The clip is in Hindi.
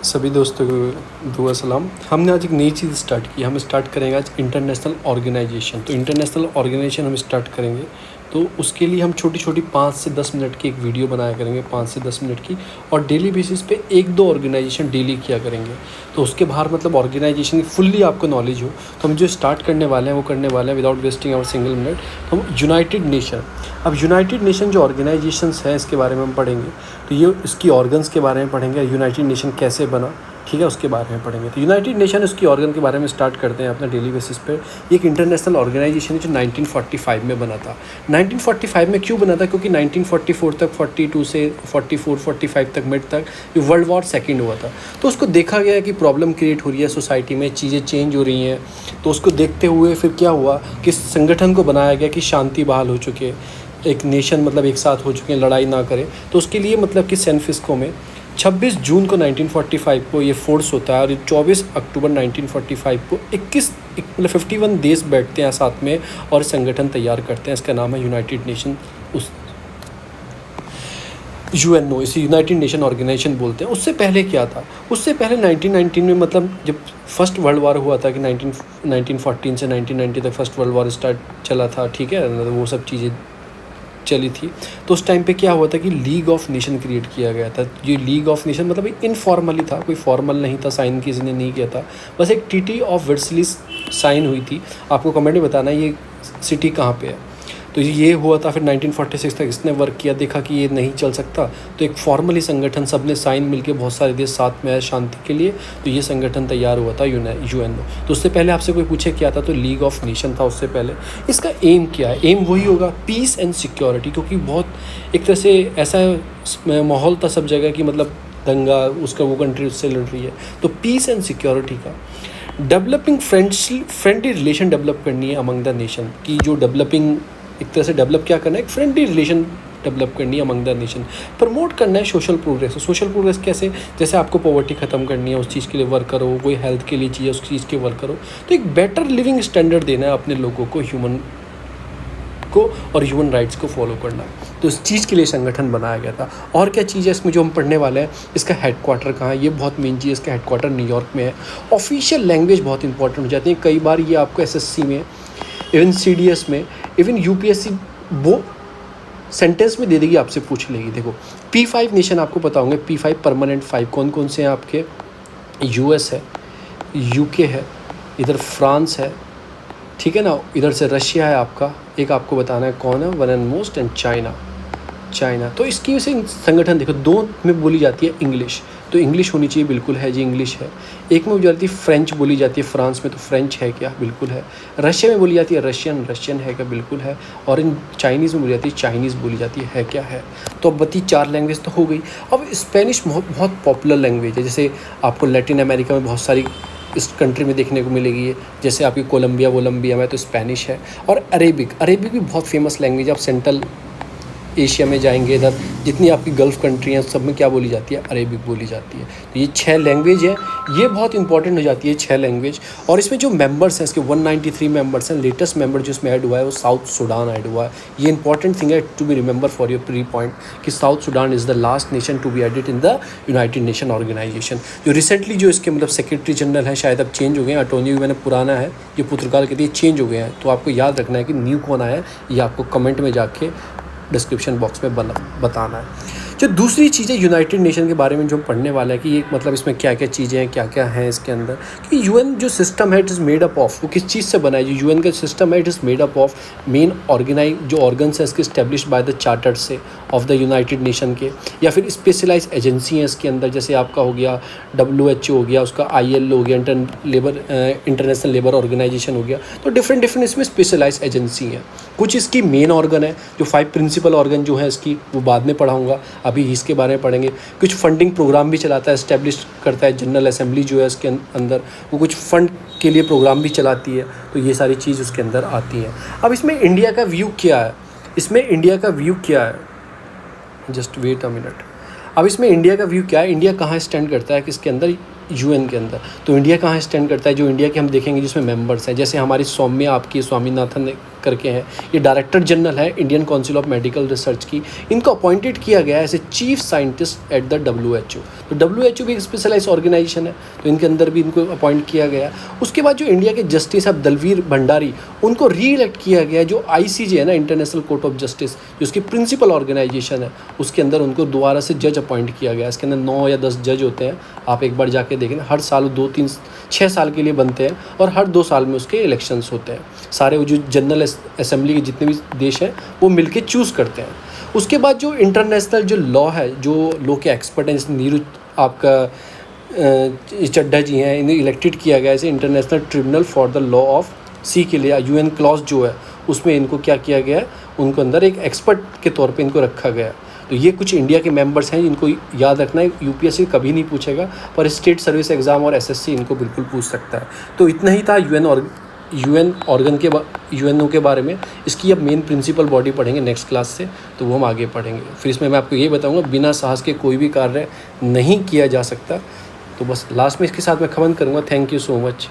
सभी दोस्तों को दुआ सलाम। हमने आज एक नई चीज़ स्टार्ट की। हम स्टार्ट करेंगे आज इंटरनेशनल ऑर्गेनाइजेशन। तो इंटरनेशनल ऑर्गेनाइजेशन हम स्टार्ट करेंगे, तो उसके लिए हम छोटी छोटी 5 से 10 मिनट की एक वीडियो बनाया करेंगे, 5 से 10 मिनट की, और डेली बेसिस पे 1-2 ऑर्गेनाइजेशन डेली किया करेंगे। तो उसके बाहर मतलब ऑर्गेनाइजेशन की फुल्ली आपको नॉलेज हो। तो हम जो स्टार्ट करने वाले हैं वो करने वाले हैं without wasting our single minute. तो हम यूनाइटेड नेशन, अब यूनाइटेड नेशन जो ऑर्गेनाइजेशंस है इसके बारे में हम पढ़ेंगे। तो ये इसकी ऑर्गन्स के बारे में पढ़ेंगे, यूनाइटेड नेशन कैसे बना, ठीक है, उसके बारे में पढ़ेंगे। तो यूनाइटेड नेशन उसकी ऑर्गन के बारे में स्टार्ट करते हैं अपना डेली बेसिस पे। एक इंटरनेशनल ऑर्गेनाइजेशन है जो 1945 में बना था। 1945 में क्यों बना था? क्योंकि 1944 तक, 42 से 44-45 तक, मिड तक वर्ल्ड वॉर सेकेंड हुआ था। तो उसको देखा गया कि प्रॉब्लम क्रिएट हो रही है सोसाइटी में, चीज़ें चेंज हो रही हैं। तो उसको देखते हुए फिर क्या हुआ कि संगठन को बनाया गया कि शांति बहाल हो चुके, एक नेशन मतलब एक साथ हो चुके हैं, लड़ाई ना करें। तो उसके लिए मतलब कि सैन फ्रांसिस्को में 26 जून को 1945 को ये फोर्स होता है, और 24 अक्टूबर 1945 को 51 देश बैठते हैं साथ में और संगठन तैयार करते हैं। इसका नाम है यूनाइटेड नेशन, उस यूएनओ, इसे यूनाइटेड नेशन ऑर्गेनाइजेशन बोलते हैं। उससे पहले क्या था? उससे पहले 1919 में मतलब जब फर्स्ट वर्ल्ड वॉर हुआ था कि 1914 से 1990 तक फर्स्ट वर्ल्ड वॉर स्टार्ट चला था, ठीक है, वो सब चीज़ें चली थी। तो उस टाइम पे क्या हुआ था कि लीग ऑफ नेशन क्रिएट किया गया था। ये लीग ऑफ नेशन मतलब इनफॉर्मली था, कोई फॉर्मल नहीं था, साइन किसी ने नहीं किया था, बस एक ट्रीटी ऑफ वर्साइल्स साइन हुई थी। आपको कमेंट में बताना ये सिटी कहाँ पे है। तो ये हुआ था। फिर 1946 तक इसने वर्क किया, देखा कि ये नहीं चल सकता, तो एक फॉर्मली संगठन, सब ने साइन मिलके, बहुत सारे देश साथ में आए शांति के लिए, तो ये संगठन तैयार हुआ था यूएनओ। तो उससे पहले आपसे कोई पूछे क्या था, तो लीग ऑफ नेशन था उससे पहले। इसका एम क्या है? एम वही होगा, पीस एंड सिक्योरिटी, क्योंकि बहुत एक तरह से ऐसा माहौल था सब जगह कि मतलब दंगा, उसका वो कंट्री उससे लड़ रही है, तो पीस एंड सिक्योरिटी का। डेवलपिंग फ्रेंडली रिलेशन डेवलप करनी है अमंग द नेशन, की जो डेवलपिंग एक तरह से डेवलप क्या करना है, एक फ्रेंडली रिलेशन डेवलप करनी है अमंग द नेशन। प्रमोट करना है सोशल प्रोग्रेस। सोशल प्रोग्रेस कैसे? जैसे आपको पॉवर्टी ख़त्म करनी है, उस चीज़ के लिए वर्क करो, कोई हेल्थ के लिए चाहिए उस चीज़ के वर्क करो। तो एक बेटर लिविंग स्टैंडर्ड देना है अपने लोगों को, ह्यूमन को, और ह्यूमन राइट्स को फॉलो करना। तो इस चीज़ के लिए संगठन बनाया गया था। और क्या चीज़ है इसमें जो हम पढ़ने वाले हैं? इसका हेडक्वार्टर कहाँ है? ये बहुत मेन चीज़, इसका हेडक्वार्टर न्यूयॉर्क में है। ऑफिशियल लैंग्वेज बहुत इंपॉर्टेंट हो जाती है। कई बार ये आपको एसएससी में, इवन सीडीएस में, इवन यूपीएससी वो सेंटेंस में दे देगी, आपसे पूछ लेगी। देखो P5 नेशन आपको पता होंगे, P5 परमानेंट 5 कौन कौन से हैं आपके? यूएस है, यूके है, इधर फ्रांस है, ठीक है ना, इधर से रशिया है आपका, एक आपको बताना है कौन है, one and most, and China. तो इसकी से संगठन देखो, दो में बोली जाती है इंग्लिश, तो इंग्लिश होनी चाहिए, बिल्कुल है जी, इंग्लिश है। एक में बोली जाती है फ्रेंच, बोली जाती है फ्रांस में, तो फ्रेंच है क्या? बिल्कुल है। रशिया में बोली जाती है रशियन है क्या? बिल्कुल है। और इन चाइनीज़ में बोली जाती है चाइनीज़, बोली जाती है क्या? है। तो अब बती 4 लैंग्वेज तो हो गई। अब स्पेनिश बहुत पॉपुलर लैंग्वेज है। जैसे आपको लैटिन अमेरिका में बहुत सारी इस कंट्री में देखने को मिलेगी, जैसे आपकी कोलंबिया में तो स्पेनिश है। और अरेबिक भी बहुत फेमस लैंग्वेज है। आप सेंट्रल एशिया में जाएंगे, इधर जितनी आपकी गल्फ़ कंट्री हैं सब में क्या बोली जाती है? अरेबिक बोली जाती है। तो ये 6 लैंग्वेज है, ये बहुत इंपॉर्टेंट हो जाती है 6 लैंग्वेज। और इसमें जो मेंबर्स हैं इसके 193 मेंबर्स हैं। लेटेस्ट मेंबर जो इसमें ऐड हुआ है वो साउथ सूडान ऐड हुआ है। ये इंपॉर्टेंट थिंग है to be remember for your pre point, कि South Sudan is the last nation to be added in the United Nation organisation. जो रिसेंटली जो इसके मतलब सेक्रेटरी जनरल है, शायद अब चेंज हो गए हैं, अटोनियो मैंने पुराना है, ये पुर्तगाल के लिए चेंज हो गए हैं। तो आपको याद रखना है कि न्यू कौन आया है, ये आपको कमेंट में जाके डिस्क्रिप्शन बॉक्स में बताना है। जो दूसरी चीज़ें यूनाइटेड नेशन के बारे में जो पढ़ने वाला है कि ये मतलब इसमें क्या क्या चीज़ें हैं, क्या क्या हैं इसके अंदर, कि यूएन जो सिस्टम है it is made up of, वो किस चीज़ से बना है? जो यूएन का सिस्टम है it is made up of main जो ऑर्गन्स है इसके इस्टेब्लिश बाय द चार्टर्ड से ऑफ द यूनाइटेड नेशन के, या फिर स्पेशलाइज एजेंसी हैं इसके अंदर। जैसे आपका हो गया WHO हो गया, उसका ILO हो गया, इंटरनेशनल लेबर ऑर्गेनाइजेशन हो गया। तो डिफरेंट इसमें स्पेशलाइज एजेंसी हैं। कुछ इसकी मेन ऑर्गन है, जो 5 प्रिंसिपल ऑर्गन जो है इसकी, वो बाद में पढ़ाऊँगा, अभी इसके बारे में पढ़ेंगे। कुछ फंडिंग प्रोग्राम भी चलाता है, इस्टेब्लिश करता है। जनरल असेंबली जो है इसके अंदर वो कुछ फंड के लिए प्रोग्राम भी चलाती है। तो ये सारी चीज़ उसके अंदर आती है। अब इसमें इंडिया का व्यू क्या है? Just wait a minute. अब इसमें इंडिया का व्यू क्या है? इंडिया कहाँ स्टैंड करता है कि इसके अंदर यूएन के अंदर। तो इंडिया कहाँ स्टैंड करता है, जो इंडिया के हम देखेंगे जिसमें मेंबर्स हैं, जैसे हमारी सौम्या आपकी स्वामीनाथन करके हैं, ये डायरेक्टर जनरल है Indian Council of Medical Research की। इनको अपॉइंटेड किया गया है as a chief scientist at the WHO। तो WHO भी एक स्पेशलाइज ऑर्गेनाइजेशन है, तो इनके अंदर भी इनको अपॉइंट किया गया। उसके बाद जो इंडिया के जस्टिस अब दलवीर भंडारी, उनको री इलेक्ट किया गया है। जो ICJ है ना, इंटरनेशनल कोर्ट ऑफ जस्टिस, जो उसकी प्रिंसिपल ऑर्गेनाइजेशन है, उसके अंदर उनको दोबारा से जज अपॉइंट किया गया है। इसके अंदर 9 या 10 जज होते हैं, आप एक बार जाके देखें। हर साल 2-3-6 साल के लिए बनते हैं और हर 2 साल में उसके इलेक्शंस होते हैं। सारे जो जनरल असेंबली के जितने भी देश हैं वो मिलके चूज़ करते हैं। उसके बाद जो इंटरनेशनल जो लॉ है, जो लॉ के एक्सपर्ट हैं, जैसे नीरू आपका चड्ढा जी हैं, इन्हें इलेक्टेड किया गया है international tribunal for the law of sea के लिए। UN क्लॉज जो है उसमें इनको क्या किया गया है, उनको अंदर एक एक्सपर्ट के तौर पे इनको रखा गया है। तो ये कुछ इंडिया के मेंबर्स हैं, इनको याद रखना है। UPSC कभी नहीं पूछेगा, पर स्टेट सर्विस एग्ज़ाम और SSC इनको बिल्कुल पूछ सकता है। तो इतना ही था UNO के बारे में। इसकी अब मेन प्रिंसिपल बॉडी पढ़ेंगे नेक्स्ट क्लास से, तो वो हम आगे पढ़ेंगे। फिर इसमें मैं आपको ये बताऊंगा, बिना साहस के कोई भी कार्य नहीं किया जा सकता। तो बस लास्ट में इसके साथ मैं खत्म करूँगा। Thank you so much.